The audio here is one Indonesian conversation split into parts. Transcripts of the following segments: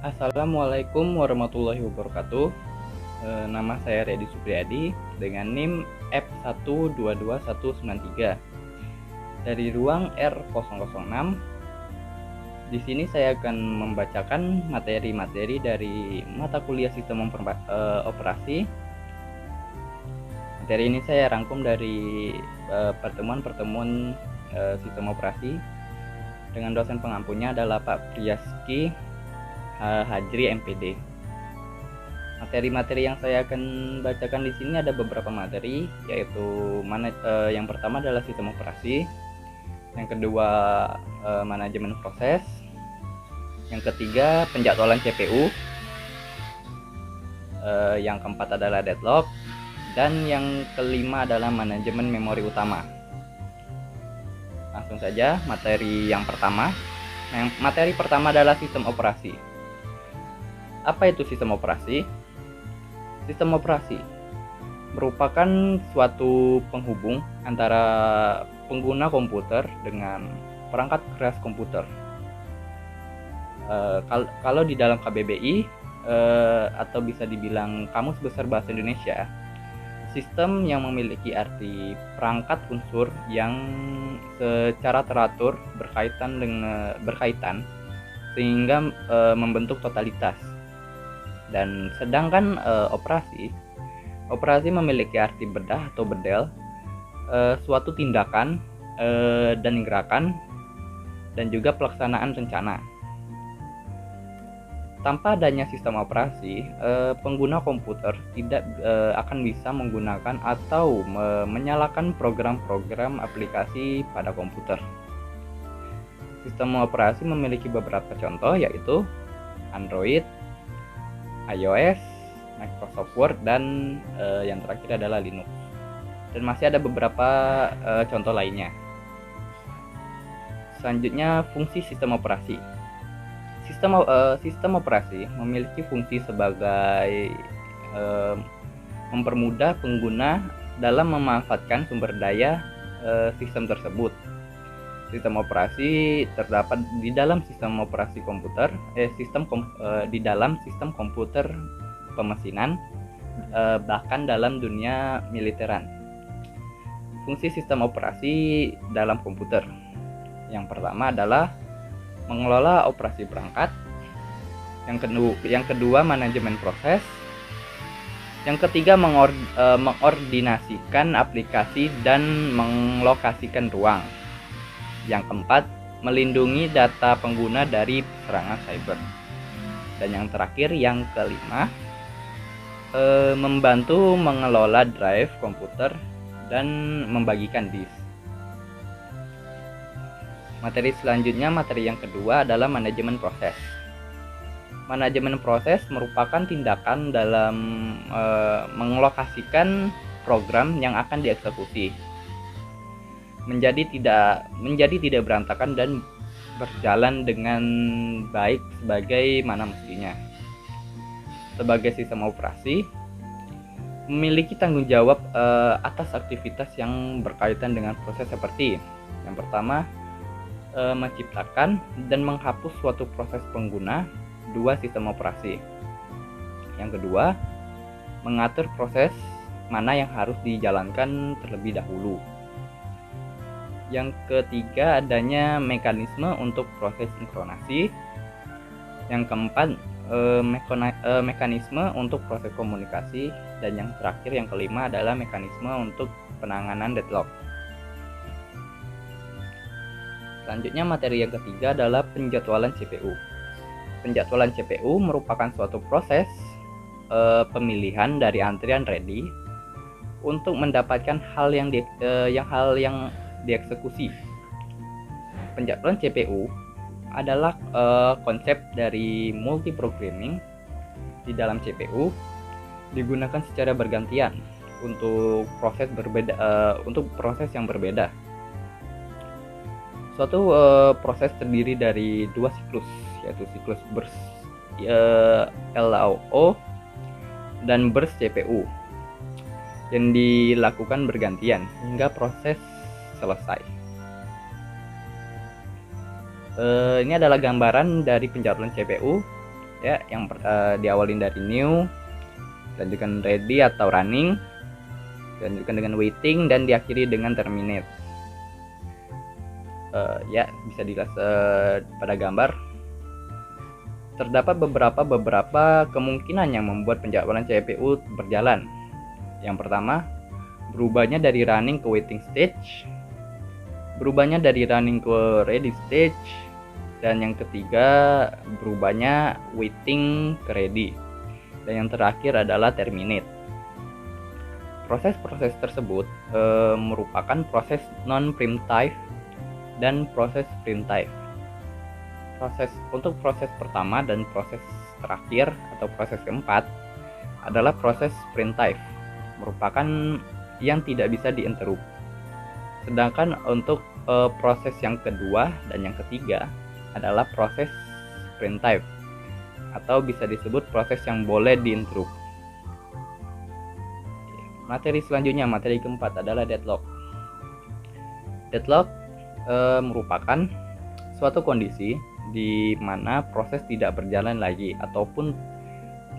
Assalamualaikum warahmatullahi wabarakatuh. Nama saya Reddy Supriyadi dengan NIM F1221193 dari ruang R006. Di sini saya akan membacakan materi-materi dari mata kuliah Sistem Operasi. Materi ini saya rangkum dari pertemuan-pertemuan Sistem Operasi dengan dosen pengampunya adalah Pak Priyaski Hajri MPD. Materi-materi yang saya akan bacakan di sini ada beberapa materi, yaitu yang pertama adalah sistem operasi, yang kedua manajemen proses, yang ketiga penjadwalan CPU, yang keempat adalah deadlock, dan yang kelima adalah manajemen memori utama. Langsung saja materi yang pertama. Materi pertama adalah sistem operasi. Apa itu sistem operasi? Sistem operasi merupakan suatu penghubung antara pengguna komputer dengan perangkat keras komputer. Kalau di dalam KBBI atau bisa dibilang Kamus Besar Bahasa Indonesia, sistem yang memiliki arti perangkat unsur yang secara teratur berkaitan sehingga membentuk totalitas. Dan sedangkan operasi memiliki arti bedah atau bedel, suatu tindakan dan gerakan, dan juga pelaksanaan rencana. Tanpa adanya sistem operasi, pengguna komputer tidak akan bisa menggunakan atau menyalakan program-program aplikasi pada komputer. Sistem operasi memiliki beberapa contoh, yaitu Android, iOS, Microsoft Word, dan yang terakhir adalah Linux. Dan masih ada beberapa contoh lainnya. Selanjutnya, fungsi sistem operasi. Sistem operasi memiliki fungsi sebagai mempermudah pengguna dalam memanfaatkan sumber daya sistem tersebut. Sistem operasi terdapat di dalam sistem operasi komputer, di dalam sistem komputer pemesinan, bahkan dalam dunia militeran. Fungsi sistem operasi dalam komputer. Yang pertama adalah mengelola operasi perangkat. Yang kedua manajemen proses. Yang ketiga mengordinasikan aplikasi dan menglokasikan ruang. Yang keempat, melindungi data pengguna dari serangan cyber. Dan yang terakhir, yang kelima, membantu mengelola drive komputer dan membagikan disk. Materi selanjutnya, materi yang kedua adalah manajemen proses. Manajemen proses merupakan tindakan dalam mengelokasikan program yang akan dieksekusi menjadi tidak berantakan dan berjalan dengan baik sebagaimana mestinya. Sebagai sistem operasi memiliki tanggung jawab atas aktivitas yang berkaitan dengan proses seperti yang pertama, menciptakan dan menghapus suatu proses pengguna dua sistem operasi. Yang kedua, mengatur proses mana yang harus dijalankan terlebih dahulu. Yang ketiga, adanya mekanisme untuk proses sinkronasi. Yang keempat, mekanisme untuk proses komunikasi. Dan yang terakhir, yang kelima adalah mekanisme untuk penanganan deadlock. Selanjutnya, materi yang ketiga adalah penjadwalan CPU. Penjadwalan CPU merupakan suatu proses pemilihan dari antrian ready untuk mendapatkan hal yang dieksekusi. Penjadwalan CPU adalah konsep dari multiprogramming. Di dalam CPU digunakan secara bergantian untuk proses yang berbeda. Suatu proses terdiri dari dua siklus, yaitu siklus burst LAO dan burst CPU yang dilakukan bergantian hingga proses selesai. Ini adalah gambaran dari penjadwalan CPU. Ya, yang diawalin dari new, lanjutkan ready atau running, lanjutkan dengan waiting, dan diakhiri dengan terminate. Ya, bisa dilihat pada gambar. Terdapat beberapa kemungkinan yang membuat penjadwalan CPU berjalan. Yang pertama, berubahnya dari running ke waiting stage, berubahnya dari running ke ready stage, dan yang ketiga, berubahnya waiting ke ready, dan yang terakhir adalah terminate. Proses-proses tersebut merupakan proses non-preemptive dan proses preemptive. Untuk proses pertama dan proses terakhir atau proses keempat adalah proses preemptive, merupakan yang tidak bisa diinterrupt. Sedangkan untuk proses yang kedua dan yang ketiga adalah proses preemptive, atau bisa disebut proses yang boleh diinterrupt. Materi selanjutnya, materi keempat adalah deadlock. Deadlock merupakan suatu kondisi di mana proses tidak berjalan lagi ataupun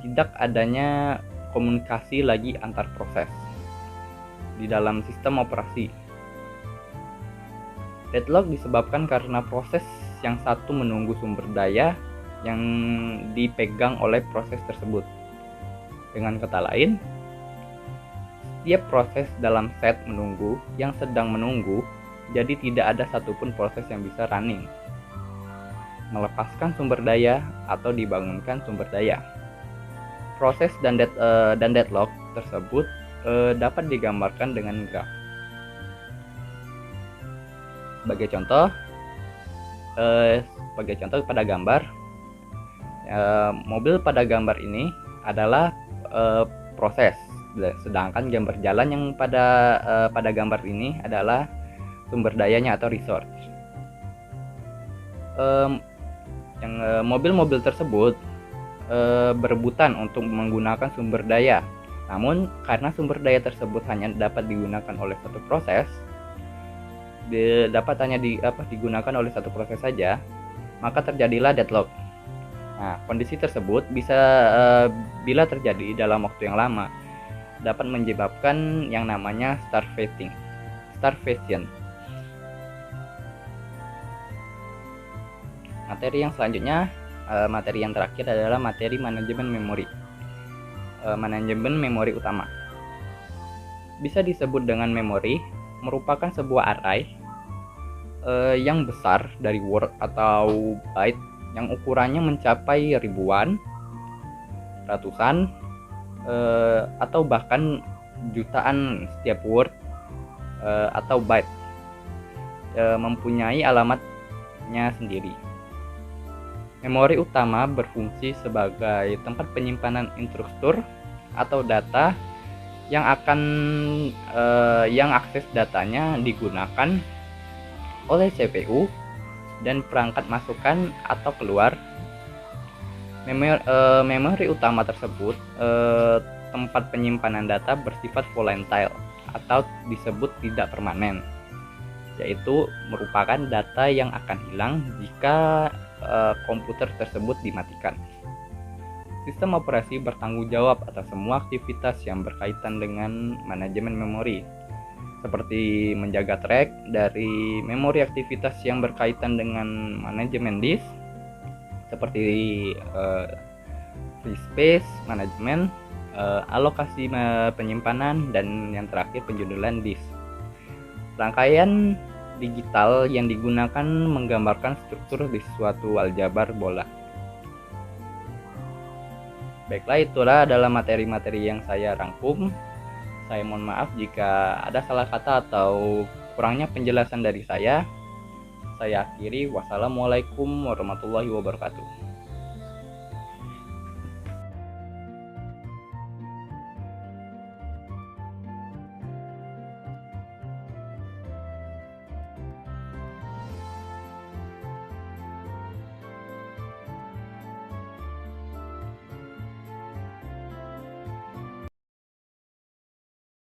tidak adanya komunikasi lagi antar proses di dalam sistem operasi. Deadlock disebabkan karena proses yang satu menunggu sumber daya yang dipegang oleh proses tersebut. Dengan kata lain, setiap proses dalam set menunggu yang sedang menunggu, jadi tidak ada satupun proses yang bisa running, melepaskan sumber daya atau dibangunkan sumber daya. Proses dan deadlock tersebut dapat digambarkan dengan graf. Sebagai contoh pada gambar, mobil pada gambar ini adalah proses, sedangkan gambar jalan yang pada gambar ini adalah sumber dayanya atau resource. Mobil-mobil tersebut berebutan untuk menggunakan sumber daya. Namun karena sumber daya tersebut hanya dapat digunakan oleh satu proses, digunakan oleh satu proses saja, maka terjadilah deadlock. Nah, kondisi tersebut bila terjadi dalam waktu yang lama, dapat menyebabkan yang namanya starvation. Materi yang selanjutnya, materi yang terakhir adalah materi manajemen memori. Manajemen memori utama. Bisa disebut dengan memori merupakan sebuah array yang besar dari word atau byte yang ukurannya mencapai ribuan, ratusan, atau bahkan jutaan setiap word atau byte, mempunyai alamatnya sendiri. Memori utama berfungsi sebagai tempat penyimpanan instruktur atau data yang akses datanya digunakan oleh CPU dan perangkat masukan atau keluar. Memori utama tersebut tempat penyimpanan data bersifat volatile atau disebut tidak permanen, yaitu merupakan data yang akan hilang jika komputer tersebut dimatikan. Sistem operasi bertanggung jawab atas semua aktivitas yang berkaitan dengan manajemen memori, seperti menjaga track dari memori, aktivitas yang berkaitan dengan manajemen disk, seperti free space management, alokasi penyimpanan, dan yang terakhir penjadwalan disk. Rangkaian digital yang digunakan menggambarkan struktur di suatu aljabar bola. Baiklah, itulah adalah materi-materi yang saya rangkum. Saya mohon maaf jika ada salah kata atau kurangnya penjelasan dari saya. Saya akhiri. Wassalamualaikum warahmatullahi wabarakatuh.